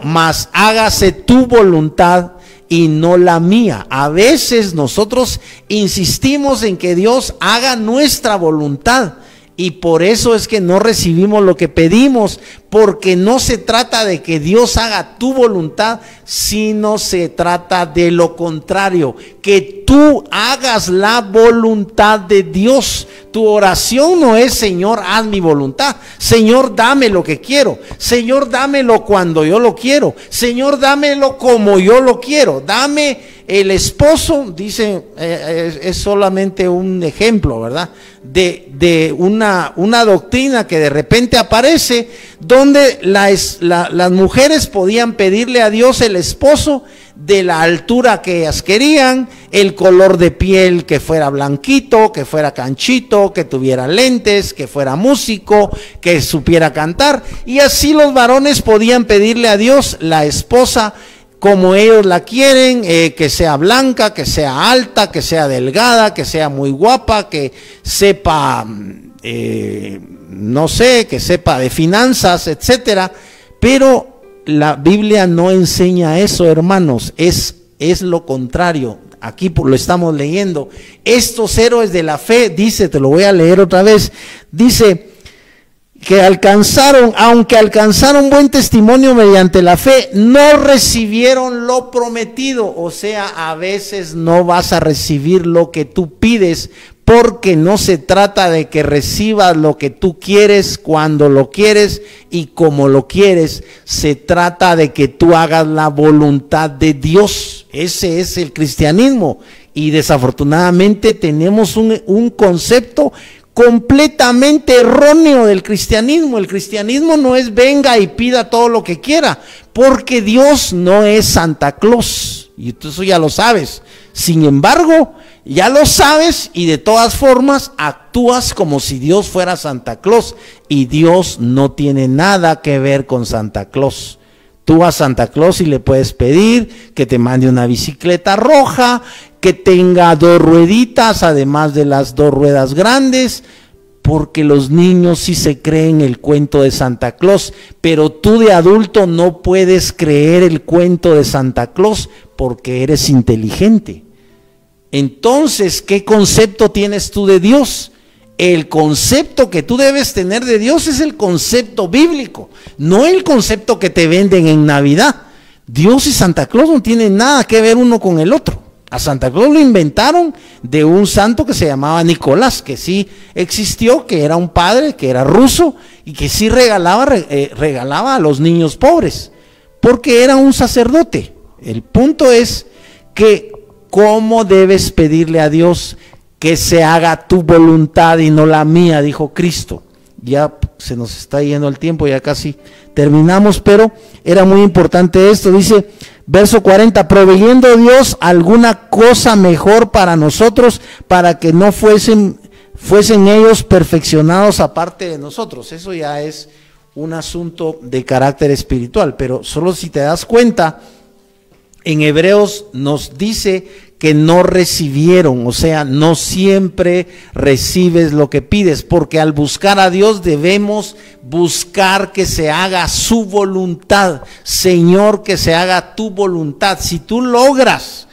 mas hágase tu voluntad y no la mía. A veces nosotros insistimos en que Dios haga nuestra voluntad, y por eso es que no recibimos lo que pedimos, porque no se trata de que Dios haga tu voluntad, sino se trata de lo contrario, que tú hagas la voluntad de Dios. Tu oración no es, Señor, haz mi voluntad. Señor, dame lo que quiero. Señor, dámelo cuando yo lo quiero. Señor, dámelo como yo lo quiero. Dame el esposo, dice, es solamente un ejemplo, ¿verdad? De una doctrina que de repente aparece, donde las mujeres podían pedirle a Dios el esposo de la altura que ellas querían, el color de piel que fuera blanquito, que fuera canchito, que tuviera lentes, que fuera músico, que supiera cantar, y así los varones podían pedirle a Dios la esposa como ellos la quieren, que sea blanca, que sea alta, que sea delgada, que sea muy guapa, que sepa, no sé, que sepa de finanzas, etcétera. Pero la Biblia no enseña eso, hermanos, es lo contrario. Aquí lo estamos leyendo. Estos héroes de la fe, dice, te lo voy a leer otra vez, dice que aunque alcanzaron buen testimonio mediante la fe, no recibieron lo prometido. O sea, a veces no vas a recibir lo que tú pides, porque no se trata de que recibas lo que tú quieres, cuando lo quieres y como lo quieres. Se trata de que tú hagas la voluntad de Dios. Ese es el cristianismo, y desafortunadamente tenemos un concepto completamente erróneo del cristianismo. El cristianismo no es venga y pida todo lo que quiera, porque Dios no es Santa Claus, y tú eso ya lo sabes. Sin embargo, ya lo sabes, y de todas formas actúas como si Dios fuera Santa Claus, y Dios no tiene nada que ver con Santa Claus. Tú a Santa Claus y le puedes pedir que te mande una bicicleta roja, que tenga 2 rueditas, además de las 2 ruedas grandes, porque los niños sí se creen el cuento de Santa Claus, pero tú de adulto no puedes creer el cuento de Santa Claus porque eres inteligente. Entonces, ¿qué concepto tienes tú de Dios? El concepto que tú debes tener de Dios es el concepto bíblico, no el concepto que te venden en Navidad. Dios y Santa Claus no tienen nada que ver uno con el otro. A Santa Claus lo inventaron de un santo que se llamaba Nicolás, que sí existió, que era un padre, que era ruso y que sí regalaba a los niños pobres, porque era un sacerdote. El punto es que ¿cómo debes pedirle a Dios que se haga tu voluntad y no la mía?, dijo Cristo. Ya se nos está yendo el tiempo, ya casi terminamos, pero era muy importante esto. Dice, verso 40, proveyendo Dios alguna cosa mejor para nosotros, para que no fuesen ellos perfeccionados aparte de nosotros. Eso ya es un asunto de carácter espiritual, pero solo si te das cuenta, en Hebreos nos dice que no recibieron, o sea, no siempre recibes lo que pides, porque al buscar a Dios debemos buscar que se haga su voluntad. Señor, que se haga tu voluntad. Si tú logras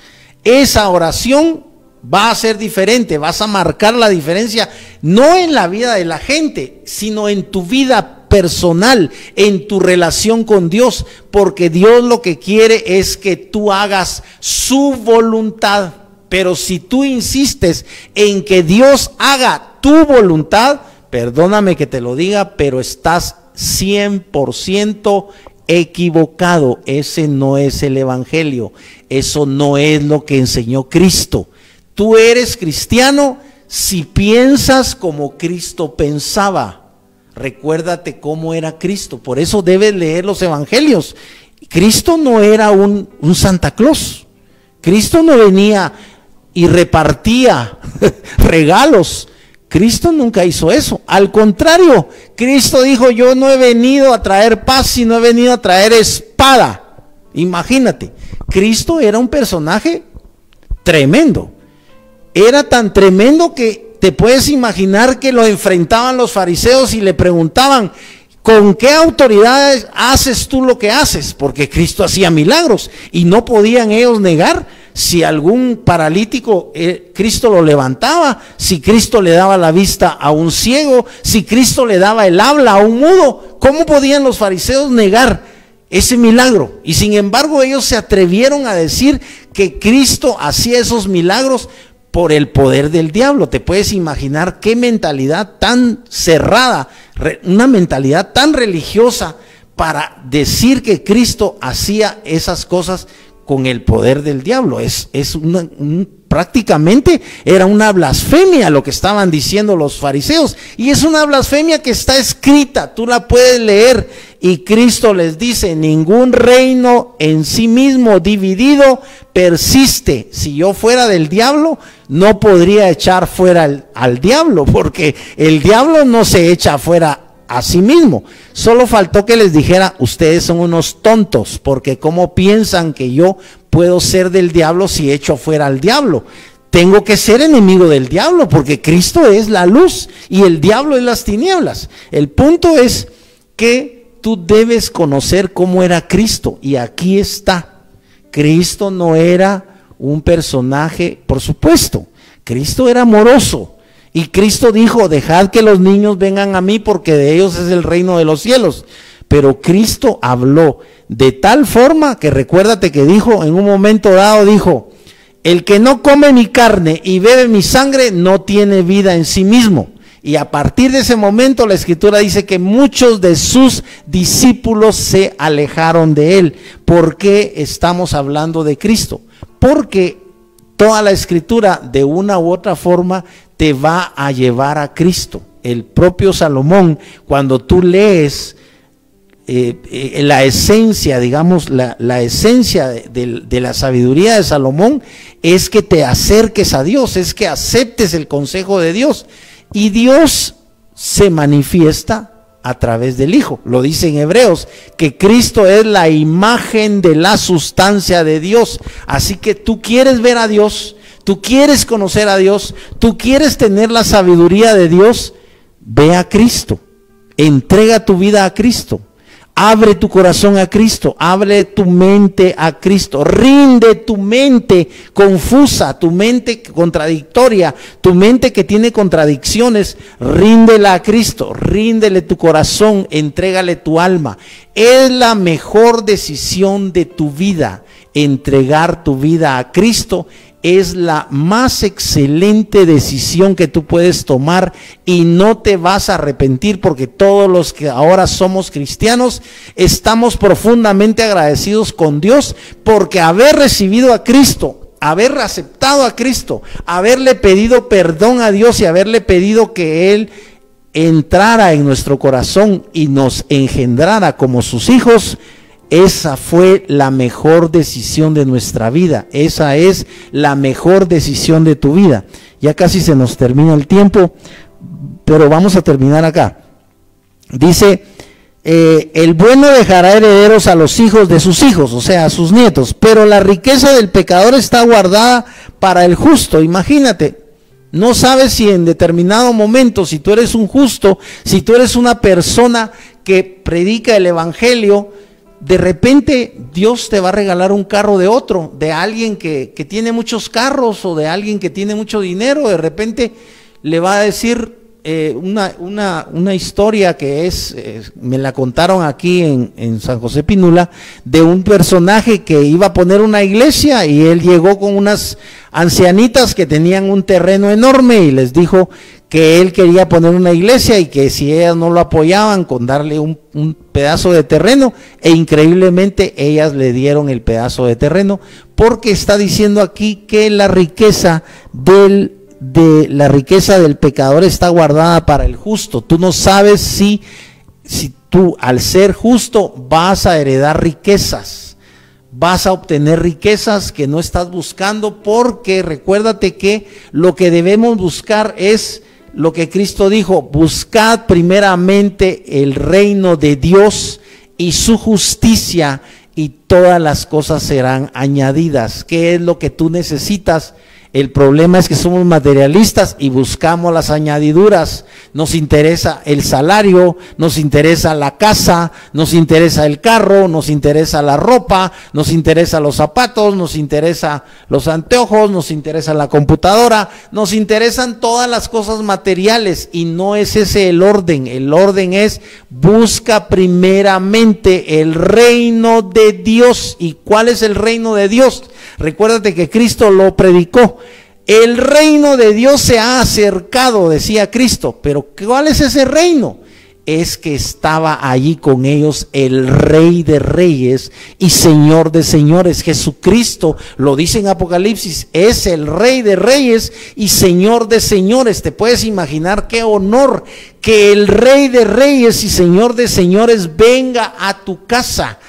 esa oración, va a ser diferente, vas a marcar la diferencia, no en la vida de la gente, sino en tu vida personal, en tu relación con Dios, porque Dios lo que quiere es que tú hagas su voluntad. Pero si tú insistes en que Dios haga tu voluntad, perdóname que te lo diga, pero estás 100% equivocado. Ese no es el evangelio, eso no es lo que enseñó Cristo. Tú eres cristiano si piensas como Cristo pensaba. Recuérdate cómo era Cristo, por eso debes leer los evangelios. Cristo no era un Santa Claus. Cristo no venía y repartía regalos. Cristo nunca hizo eso. Al contrario, Cristo dijo, yo no he venido a traer paz, sino he venido a traer espada. Imagínate, Cristo era un personaje tremendo. Era tan tremendo que te puedes imaginar que lo enfrentaban los fariseos y le preguntaban, ¿con qué autoridad haces tú lo que haces? Porque Cristo hacía milagros y no podían ellos negar si algún paralítico Cristo lo levantaba, si Cristo le daba la vista a un ciego, si Cristo le daba el habla a un mudo. ¿Cómo podían los fariseos negar ese milagro? Y sin embargo ellos se atrevieron a decir que Cristo hacía esos milagros por el poder del diablo. Te puedes imaginar qué mentalidad tan cerrada, una mentalidad tan religiosa para decir que Cristo hacía esas cosas con el poder del diablo. Prácticamente era una blasfemia lo que estaban diciendo los fariseos, y es una blasfemia que está escrita, tú la puedes leer, y Cristo les dice, ningún reino en sí mismo dividido persiste. Si yo fuera del diablo, no podría echar fuera al diablo, porque el diablo no se echa fuera a sí mismo. Solo faltó que les dijera, ustedes son unos tontos, porque ¿cómo piensan que yo puedo ser del diablo si echo fuera al diablo? Tengo que ser enemigo del diablo, porque Cristo es la luz y el diablo es las tinieblas. El punto es que tú debes conocer cómo era Cristo, y aquí está. Cristo no era un personaje, por supuesto, Cristo era amoroso. Y Cristo dijo, dejad que los niños vengan a mí, porque de ellos es el reino de los cielos. Pero Cristo habló de tal forma que recuérdate que dijo, en un momento dado dijo, el que no come mi carne y bebe mi sangre no tiene vida en sí mismo. Y a partir de ese momento la Escritura dice que muchos de sus discípulos se alejaron de él. ¿Por qué estamos hablando de Cristo? Porque toda la Escritura de una u otra forma te va a llevar a Cristo. El propio Salomón, cuando tú lees la esencia, digamos, la esencia de la sabiduría de Salomón es que te acerques a Dios, es que aceptes el consejo de Dios. Y Dios se manifiesta a través del Hijo. Lo dice en Hebreos, que Cristo es la imagen de la sustancia de Dios. Así que tú quieres ver a Dios, tú quieres conocer a Dios, tú quieres tener la sabiduría de Dios, ve a Cristo, entrega tu vida a Cristo. Abre tu corazón a Cristo, abre tu mente a Cristo, rinde tu mente confusa, tu mente contradictoria, tu mente que tiene contradicciones, ríndela a Cristo, ríndele tu corazón, entrégale tu alma. Es la mejor decisión de tu vida, entregar tu vida a Cristo es la más excelente decisión que tú puedes tomar y no te vas a arrepentir, porque todos los que ahora somos cristianos estamos profundamente agradecidos con Dios porque haber recibido a Cristo, haber aceptado a Cristo, haberle pedido perdón a Dios y haberle pedido que Él entrara en nuestro corazón y nos engendrara como sus hijos. Esa fue la mejor decisión de nuestra vida. Esa es la mejor decisión de tu vida. Ya casi se nos termina el tiempo, pero vamos a terminar acá. Dice, el bueno dejará herederos a los hijos de sus hijos, o sea, a sus nietos, pero la riqueza del pecador está guardada para el justo. Imagínate, no sabes si en determinado momento, si tú eres un justo, si tú eres una persona que predica el evangelio, de repente Dios te va a regalar un carro de otro, de alguien que tiene muchos carros o de alguien que tiene mucho dinero. De repente le va a decir una historia que me la contaron aquí en San José Pinula, de un personaje que iba a poner una iglesia y él llegó con unas ancianitas que tenían un terreno enorme y les dijo que él quería poner una iglesia y que si ellas no lo apoyaban con darle un pedazo de terreno, e increíblemente ellas le dieron el pedazo de terreno, porque está diciendo aquí que la riqueza del pecador está guardada para el justo. Tú no sabes si tú al ser justo vas a heredar riquezas, vas a obtener riquezas que no estás buscando, porque recuérdate que lo que debemos buscar es lo que Cristo dijo: buscad primeramente el reino de Dios y su justicia, y todas las cosas serán añadidas. ¿Qué es lo que tú necesitas? El problema es que somos materialistas y buscamos las añadiduras. Nos interesa el salario, nos interesa la casa, nos interesa el carro, nos interesa la ropa, nos interesa los zapatos, nos interesa los anteojos, nos interesa la computadora, nos interesan todas las cosas materiales, y no es ese el orden. El orden es: busca primeramente el reino de Dios. ¿Y cuál es el reino de Dios? Recuérdate que Cristo lo predicó. El reino de Dios se ha acercado, decía Cristo. Pero ¿cuál es ese reino? Es que estaba allí con ellos el Rey de Reyes y Señor de Señores. Jesucristo, lo dice en Apocalipsis, es el Rey de Reyes y Señor de Señores. Te puedes imaginar qué honor que el Rey de Reyes y Señor de Señores venga a tu casa.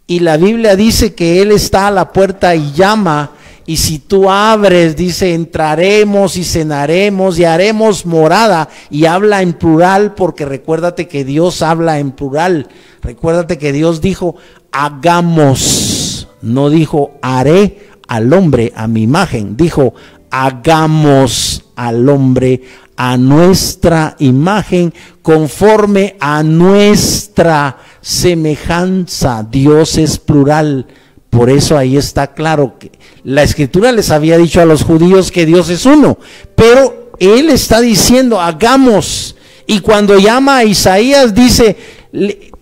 Y la Biblia dice que Él está a la puerta y llama, y si tú abres, dice, entraremos y cenaremos y haremos morada. Y habla en plural, porque recuérdate que Dios habla en plural. Recuérdate que Dios dijo: hagamos, no dijo haré al hombre a mi imagen, dijo hagamos al hombre a nuestra imagen, conforme a nuestra semejanza. Dios es plural. Por eso ahí está claro que la Escritura les había dicho a los judíos que Dios es uno, pero Él está diciendo hagamos. Y cuando llama a Isaías, dice,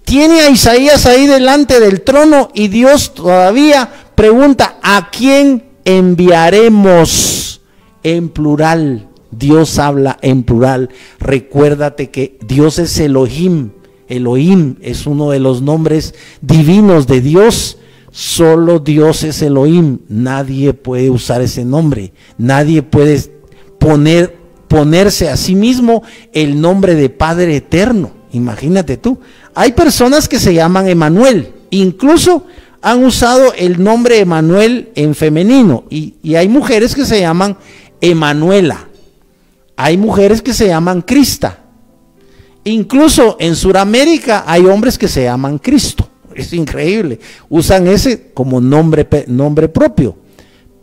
tiene a Isaías ahí delante del trono, y Dios todavía pregunta: ¿a quién enviaremos? En plural. Dios habla en plural. Recuérdate que Dios es Elohim. Elohim es uno de los nombres divinos de Dios. Solo Dios es Elohim. Nadie puede usar ese nombre. Nadie puede ponerse a sí mismo el nombre de Padre Eterno. Imagínate tú. Hay personas que se llaman Emanuel. Incluso han usado el nombre Emanuel en femenino. Y hay mujeres que se llaman Emanuela. Hay mujeres que se llaman Crista. Incluso en Sudamérica hay hombres que se llaman Cristo. Es increíble. Usan ese como nombre propio.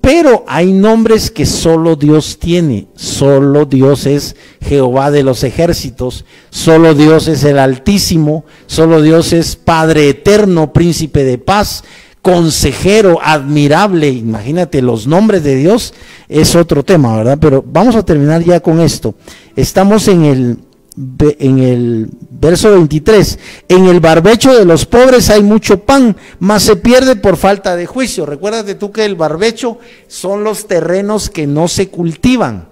Pero hay nombres que solo Dios tiene. Solo Dios es Jehová de los ejércitos. Solo Dios es el Altísimo. Solo Dios es Padre Eterno, Príncipe de Paz, Consejero, Admirable. Imagínate, los nombres de Dios es otro tema, ¿verdad? Pero vamos a terminar ya con esto. Estamos en en el verso 23, en el barbecho de los pobres hay mucho pan, mas se pierde por falta de juicio. Recuérdate tú que el barbecho son los terrenos que no se cultivan.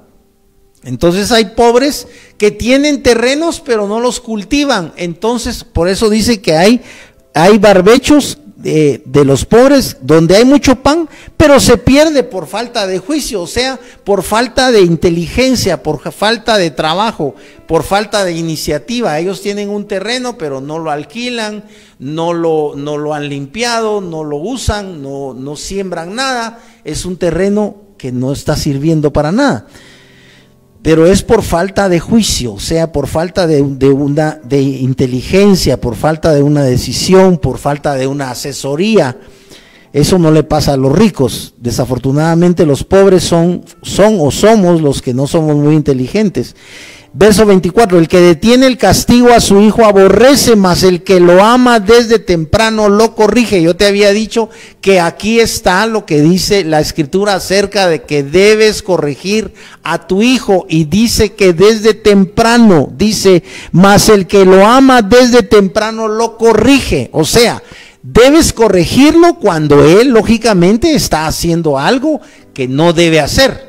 Entonces hay pobres que tienen terrenos pero no los cultivan. Entonces por eso dice que hay barbechos de los pobres donde hay mucho pan, pero se pierde por falta de juicio, o sea, por falta de inteligencia, por falta de trabajo, por falta de iniciativa. Ellos tienen un terreno pero no lo alquilan, no lo han limpiado, no lo usan, no siembran nada. Es un terreno que no está sirviendo para nada. Pero es por falta de juicio, o sea, por falta de inteligencia, por falta de una decisión, por falta de una asesoría. Eso no le pasa a los ricos. Desafortunadamente los pobres son o somos los que no somos muy inteligentes. Verso 24, el que detiene el castigo a su hijo aborrece, mas el que lo ama desde temprano lo corrige. Yo te había dicho que aquí está lo que dice la escritura acerca de que debes corregir a tu hijo, y dice que desde temprano, dice, mas el que lo ama desde temprano lo corrige. O sea, debes corregirlo cuando él lógicamente está haciendo algo que no debe hacer.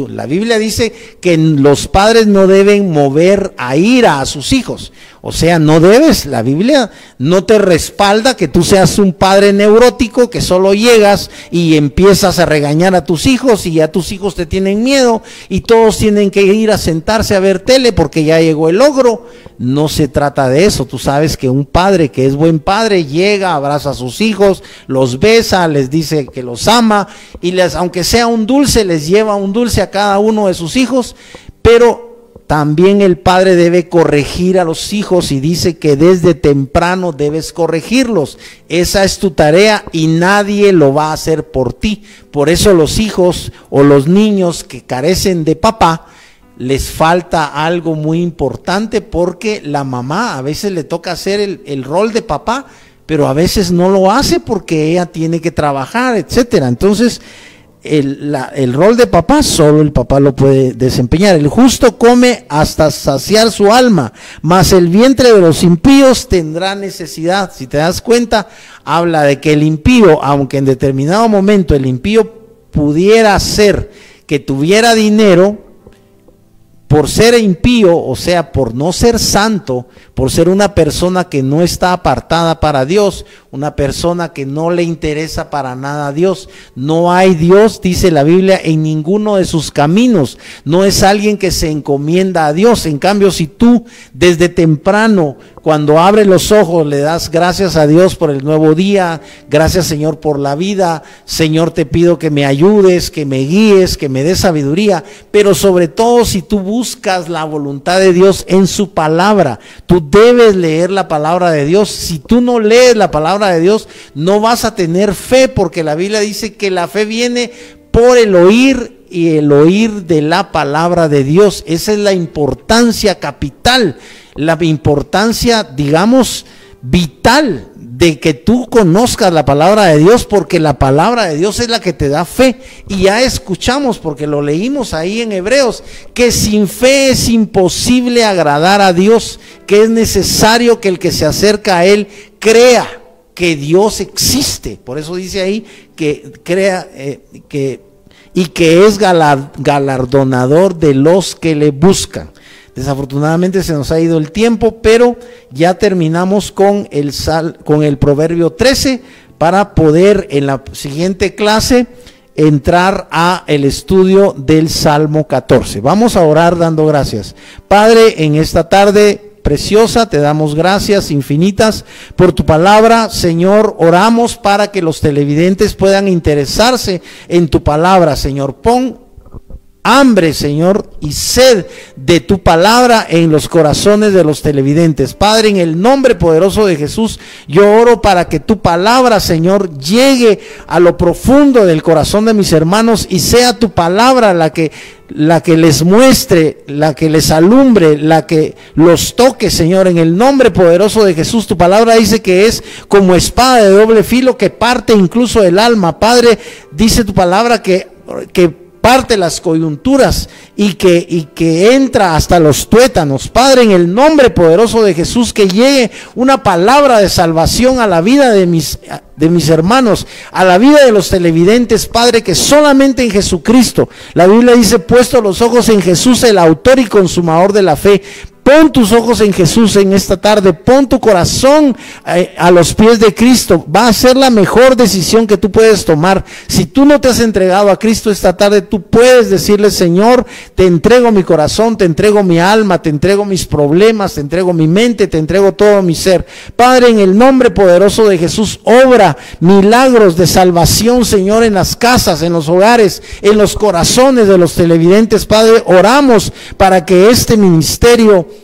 La Biblia dice que los padres no deben mover a ira a sus hijos. O sea, no debes, la Biblia no te respalda que tú seas un padre neurótico que solo llegas y empiezas a regañar a tus hijos y ya tus hijos te tienen miedo y todos tienen que ir a sentarse a ver tele porque ya llegó el ogro. No se trata de eso. Tú sabes que un padre que es buen padre llega, abraza a sus hijos, los besa, les dice que los ama y aunque sea un dulce, les lleva un dulce a cada uno de sus hijos, pero también el padre debe corregir a los hijos y dice que desde temprano debes corregirlos. Esa es tu tarea y nadie lo va a hacer por ti. Por eso los hijos o los niños que carecen de papá, les falta algo muy importante, porque la mamá a veces le toca hacer el rol de papá, pero a veces no lo hace porque ella tiene que trabajar, etcétera. Entonces el rol de papá solo el papá lo puede desempeñar. El justo come hasta saciar su alma, mas el vientre de los impíos tendrá necesidad. Si te das cuenta, habla de que el impío, aunque en determinado momento el impío pudiera ser que tuviera dinero, por ser impío, o sea, por no ser santo, por ser una persona que no está apartada para Dios, una persona que no le interesa para nada a Dios. No hay Dios, dice la Biblia, en ninguno de sus caminos. No es alguien que se encomienda a Dios. En cambio, si tú desde temprano, cuando abres los ojos, le das gracias a Dios por el nuevo día, gracias Señor por la vida, Señor te pido que me ayudes, que me guíes, que me des sabiduría, pero sobre todo si tú buscas la voluntad de Dios en su palabra, tú debes leer la palabra de Dios. Si tú no lees la palabra de Dios, no vas a tener fe, porque la Biblia dice que la fe viene por el oír, y el oír de la palabra de Dios. Esa es la importancia capital, la importancia, digamos, vital de que tú conozcas la palabra de Dios, porque la palabra de Dios es la que te da fe. Y ya escuchamos, porque lo leímos ahí en Hebreos, que sin fe es imposible agradar a Dios, que es necesario que el que se acerca a Él crea que Dios existe. Por eso dice ahí que crea y que es galardonador de los que le buscan. Desafortunadamente se nos ha ido el tiempo, pero ya terminamos con el Proverbio 13 para poder en la siguiente clase entrar a el estudio del Salmo 14. Vamos a orar dando gracias. Padre, en esta tarde preciosa, te damos gracias infinitas por tu palabra. Señor, oramos para que los televidentes puedan interesarse en tu palabra. Señor, pon hambre, Señor, y sed de tu palabra en los corazones de los televidentes. Padre, en el nombre poderoso de Jesús, yo oro para que tu palabra, Señor, llegue a lo profundo del corazón de mis hermanos y sea tu palabra la que les muestre, la que les alumbre, la que los toque, Señor, en el nombre poderoso de Jesús. Tu palabra dice que es como espada de doble filo que parte incluso el alma. Padre, dice tu palabra que parte las coyunturas y que entra hasta los tuétanos. Padre, en el nombre poderoso de Jesús, que llegue una palabra de salvación a la vida de mis hermanos, a la vida de los televidentes, Padre, que solamente en Jesucristo. La Biblia dice: puesto los ojos en Jesús, el autor y consumador de la fe. Pon tus ojos en Jesús en esta tarde, pon tu corazón a los pies de Cristo. Va a ser la mejor decisión que tú puedes tomar. Si tú no te has entregado a Cristo esta tarde, tú puedes decirle: Señor, te entrego mi corazón, te entrego mi alma, te entrego mis problemas, te entrego mi mente, te entrego todo mi ser. Padre, en el nombre poderoso de Jesús, obra milagros de salvación, Señor, en las casas, en los hogares, en los corazones de los televidentes. Padre, oramos para que este ministerio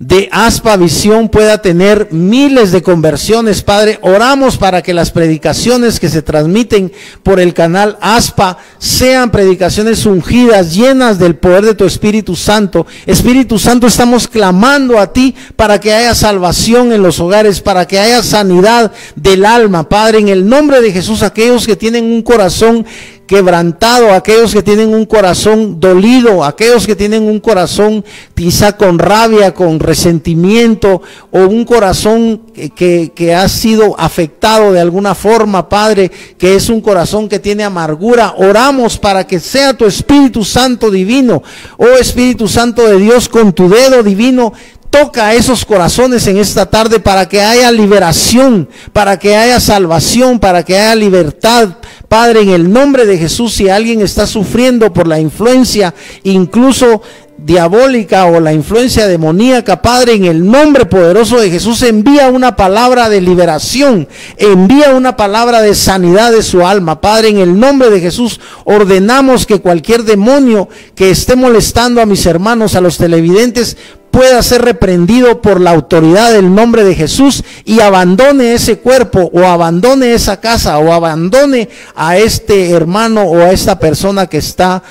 de Aspa Visión pueda tener miles de conversiones. Padre, oramos para que las predicaciones que se transmiten por el canal Aspa sean predicaciones ungidas, llenas del poder de tu Espíritu Santo. Espíritu Santo, estamos clamando a ti para que haya salvación en los hogares, para que haya sanidad del alma. Padre, en el nombre de Jesús, aquellos que tienen un corazón quebrantado, aquellos que tienen un corazón dolido, aquellos que tienen un corazón quizá con rabia, con resentimiento, o un corazón que ha sido afectado de alguna forma, Padre, que es un corazón que tiene amargura. Oramos para que sea tu Espíritu Santo divino, oh Espíritu Santo de Dios, con tu dedo divino, toca a esos corazones en esta tarde para que haya liberación, para que haya salvación, para que haya libertad. Padre, en el nombre de Jesús, si alguien está sufriendo por la influencia incluso diabólica o la influencia demoníaca, Padre, en el nombre poderoso de Jesús, envía una palabra de liberación, envía una palabra de sanidad de su alma. Padre, en el nombre de Jesús, ordenamos que cualquier demonio que esté molestando a mis hermanos, a los televidentes, pueda ser reprendido por la autoridad del nombre de Jesús y abandone ese cuerpo, o abandone esa casa, o abandone a este hermano o a esta persona que está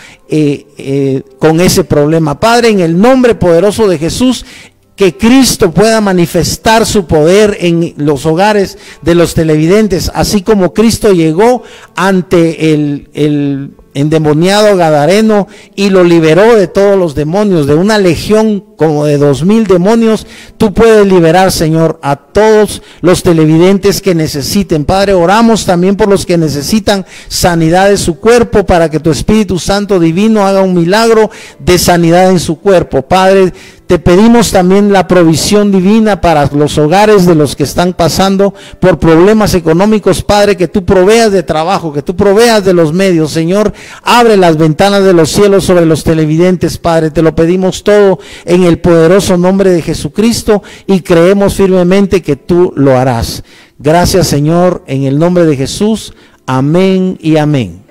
con ese problema. Padre, en el nombre poderoso de Jesús, que Cristo pueda manifestar su poder en los hogares de los televidentes, así como Cristo llegó ante el endemoniado gadareno y lo liberó de todos los demonios, de una legión como de 2000 demonios. Tú puedes liberar, Señor, a todos los televidentes que necesiten. Padre, oramos también por los que necesitan sanidad de su cuerpo, para que tu Espíritu Santo divino haga un milagro de sanidad en su cuerpo. Padre, te pedimos también la provisión divina para los hogares de los que están pasando por problemas económicos. Padre, que tú proveas de trabajo, que tú proveas de los medios. Señor, abre las ventanas de los cielos sobre los televidentes. Padre, te lo pedimos todo en el poderoso nombre de Jesucristo, y creemos firmemente que tú lo harás. Gracias, Señor, en el nombre de Jesús. Amén y amén.